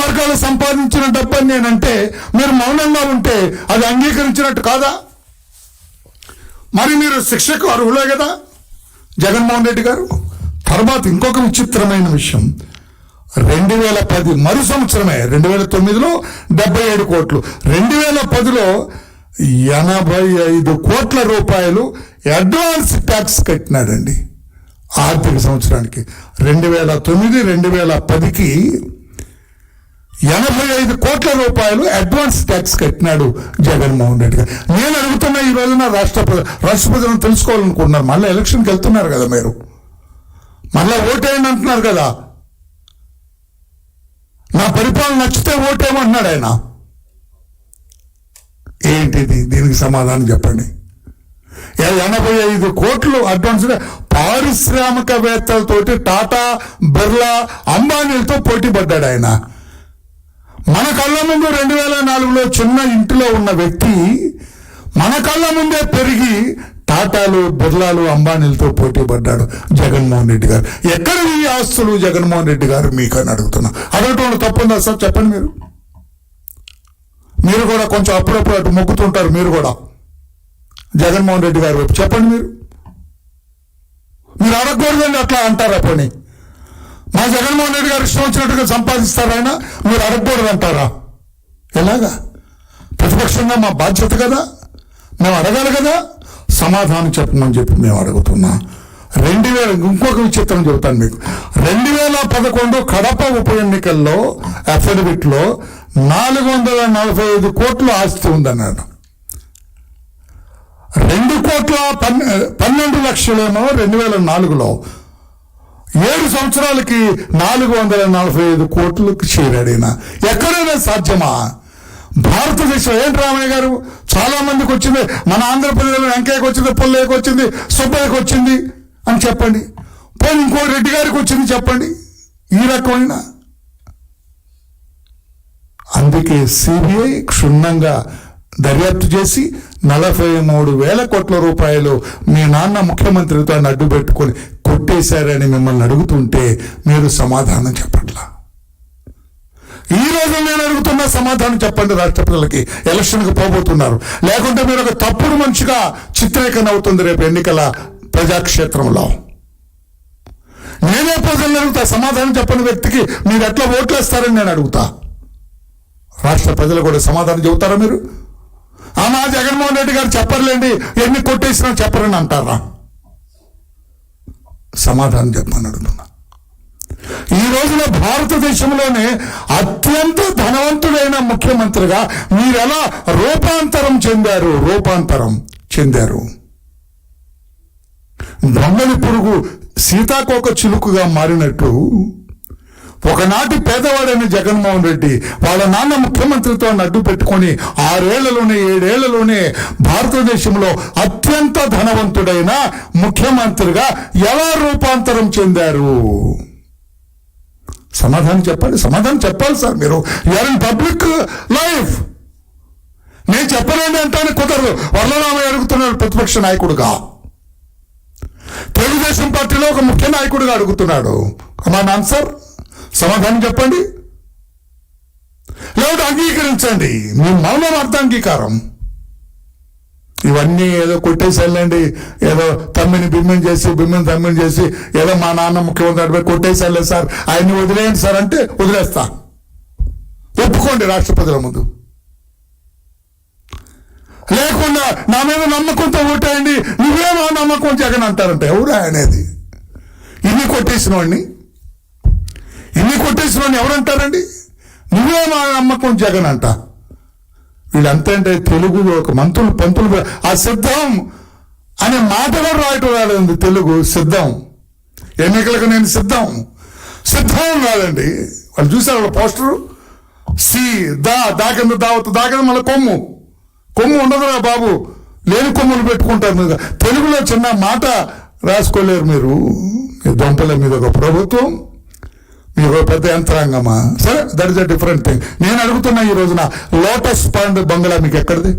వర్గాలు సంపాదించిన డబ్బని నేనంటే మీరు మౌనంగా ఉంటే అది అంగీకరించినట్టు కాదా? మరి మీరు శిక్షకు అర్హులే కదా జగన్మోహన్ రెడ్డి గారు. తర్వాత ఇంకొక విచిత్రమైన విషయం, 2010 మరు సంవత్సరమే 2009లో 77 కోట్లు, 2010లో 85 కోట్ల రూపాయలు అడ్వాన్స్ ట్యాక్స్ కట్టినాడండి. ఆర్థిక సంవత్సరానికి 2009-2010కి 85 కోట్ల రూపాయలు అడ్వాన్స్ ట్యాక్స్ కట్టినాడు జగన్మోహన్ రెడ్డి గారు. నేను అడుగుతున్నా ఈ రోజున రాష్ట్ర ప్రజలను తెలుసుకోవాలనుకుంటున్నారు. మళ్ళీ ఎలక్షన్కి వెళ్తున్నారు కదా, మీరు మళ్ళీ ఓటేయండి అంటున్నారు కదా. నా పరిపాలన నచ్చితే ఓటేయమంటున్నాడు ఆయన. ఏంటిది? దీనికి సమాధానం చెప్పండి. 85 కోట్లు అడ్వాన్స్ పారిశ్రామికవేత్తలతోటి టాటా, బిర్లా, అంబానీలతో పోటీ పడ్డాడు ఆయన. మన కళ్ళ ముందు 2004లో చిన్న ఇంటిలో ఉన్న వ్యక్తి మన కళ్ళ ముందే పెరిగి టాటాలు, బిర్లాలు, అంబానీలతో పోటీ పడ్డాడు జగన్మోహన్ రెడ్డి గారు. ఎక్కడ ఈ ఆస్తులు జగన్మోహన్ రెడ్డి గారు మీకు అని అడుగుతున్నా. అడగటం తప్పుందా సార్? చెప్పండి. మీరు కూడా కొంచెం అప్పుడప్పుడు అటు మొక్కుతుంటారు. మీరు కూడా జగన్మోహన్ రెడ్డి గారి వైపు చెప్పండి. మీరు అడగకూడదండి అట్లా అంటారా? పోనీ మా జగన్మోహన్ రెడ్డి గారు ఇష్టం వచ్చినట్టుగా సంపాదిస్తారైనా మీరు అడగకూడదు అంటారా? ఎలాగా? ప్రతిపక్షంగా మా బాధ్యత కదా, మేము అడగాలి కదా. సమాధానం చెప్పమని చెప్పి మేము అడుగుతున్నా. 2000 ఇంకొక విచిత్రం చెబుతాను మీకు. 2011 కడప ఉప ఎన్నికల్లో అఫిడవిట్లో 445 కోట్ల ఆస్తి ఉందన్నాడు. 2,12,00,000 2004లో 7 సంవత్సరాలకి 445 కోట్లకు చేరాడైనా. ఎక్కడైనా సాధ్యమా? భారతదేశం ఏంటి రామయ్య గారు? చాలా మందికి వచ్చింది, మన ఆంధ్రప్రదేశ్లో వెంకయ్యకి వచ్చింది, పుల్లయ్యకి వచ్చింది, సుబ్బయ్యకి వచ్చింది అని చెప్పండి. పోనీ ఇంకో రెడ్డి గారికి వచ్చింది చెప్పండి. ఈ రకమైన అందుకే సిబిఐ క్షుణ్ణంగా దర్యాప్తు చేసి 43,000 కోట్ల రూపాయలు మీ నాన్న ముఖ్యమంత్రితో అడ్డు పెట్టుకొని కొట్టేశారని మిమ్మల్ని అడుగుతుంటే మీరు సమాధానం చెప్పట్లా. ఈ రోజు నేను అడుగుతున్న సమాధానం చెప్పండి రాష్ట్ర ప్రజలకి. ఎలక్షన్కి పోబోతున్నారు, లేకుంటే మీరు ఒక తప్పుడు మనిషిగా చిత్రీకరణ అవుతుంది రేపు ఎన్నికల ప్రజాక్షేత్రంలో. నేనే ప్రజలను అడుగుతా, సమాధానం చెప్పని వ్యక్తికి మీరు ఎట్లా ఓట్లేస్తారని నేను అడుగుతా. రాష్ట్ర ప్రజలు కూడా సమాధానం చెబుతారా మీరు? మా జగన్మోహన్ రెడ్డి గారు చెప్పర్లేండి, ఎన్ని కొట్టేసినా చెప్పరని అంటారా? సమాధానం చెప్పని అడుగుతున్నా. ఈ రోజున భారతదేశంలోనే అత్యంత ధనవంతుడైన ముఖ్యమంత్రిగా మీరెలా రూపాంతరం చెందారు. దొంగలి పురుగు సీతాకోక చిలుకుగా మారినట్టు ఒకనాటి పేదవాడైన జగన్మోహన్ రెడ్డి వాళ్ళ నాన్న ముఖ్యమంత్రితో అడ్డు పెట్టుకొని 6 ఏళ్లలోనే 7 ఏళ్లలోనే భారతదేశంలో అత్యంత ధనవంతుడైన ముఖ్యమంత్రిగా ఎలా రూపాంతరం చెందారు? సమాధానం చెప్పండి. సమాధానం చెప్పాలి సార్. మీరు యూఆర్ ఇన్ పబ్లిక్ లైఫ్. నేను చెప్పలేండి అంటానే కుదరదు. వరలరామయ్య అడుగుతున్నాడు ప్రతిపక్ష నాయకుడుగా, తెలుగుదేశం పార్టీలో ఒక ముఖ్య నాయకుడిగా అడుగుతున్నాడు. కమాన్ ఆన్సర్. సమాధానం చెప్పండి. లేదా అంగీకరించండి. మీ మౌనం అర్థాంగీకారం. ఇవన్నీ ఏదో కొట్టేసాలండి, ఏదో తమ్మిని తమ్మిని చేసి ఏదో మా నాన్న ముఖ్యమంత్రి కొట్టేసాలే సార్, ఆయన్ని వదిలేయండి సార్ అంటే వదిలేస్తా. ఒప్పుకోండి రాష్ట్ర ప్రజల ముందు. లేకుండా నా మీద నమ్మకంతో ఓటేయండి, నువ్వే మా నమ్మకం జగన్ అంటారంటే ఎవరు అనేది? ఇన్ని కొట్టేసిన వాడిని ఎవరంటారండి? నువ్వే మా నమ్మకం జగన్ అంట. వీళ్ళంతా అంటే తెలుగులో ఒక పంతులు ఆ సిద్ధం అనే మాట కూడా రాయటం రాలేదు. తెలుగు సిద్ధం, ఎన్నికలకు నేను సిద్ధం రాదండి. వాళ్ళు చూసారు వాళ్ళ పోస్టరు, దాకింది దాకింది మళ్ళీ కొమ్ము ఉండదురా బాబు, లేని కొమ్ములు పెట్టుకుంటారు. మీద తెలుగులో చిన్న మాట రాసుకోలేరు మీరు. దొంపల మీద ఒక ప్రభుత్వం, మీరు పెద్ద యంత్రాంగమా? సరే, that is a different thing. నేను అడుగుతున్నా ఈ రోజున లోటస్ పాండ్ బంగ్లా మీకు ఎక్కడిది?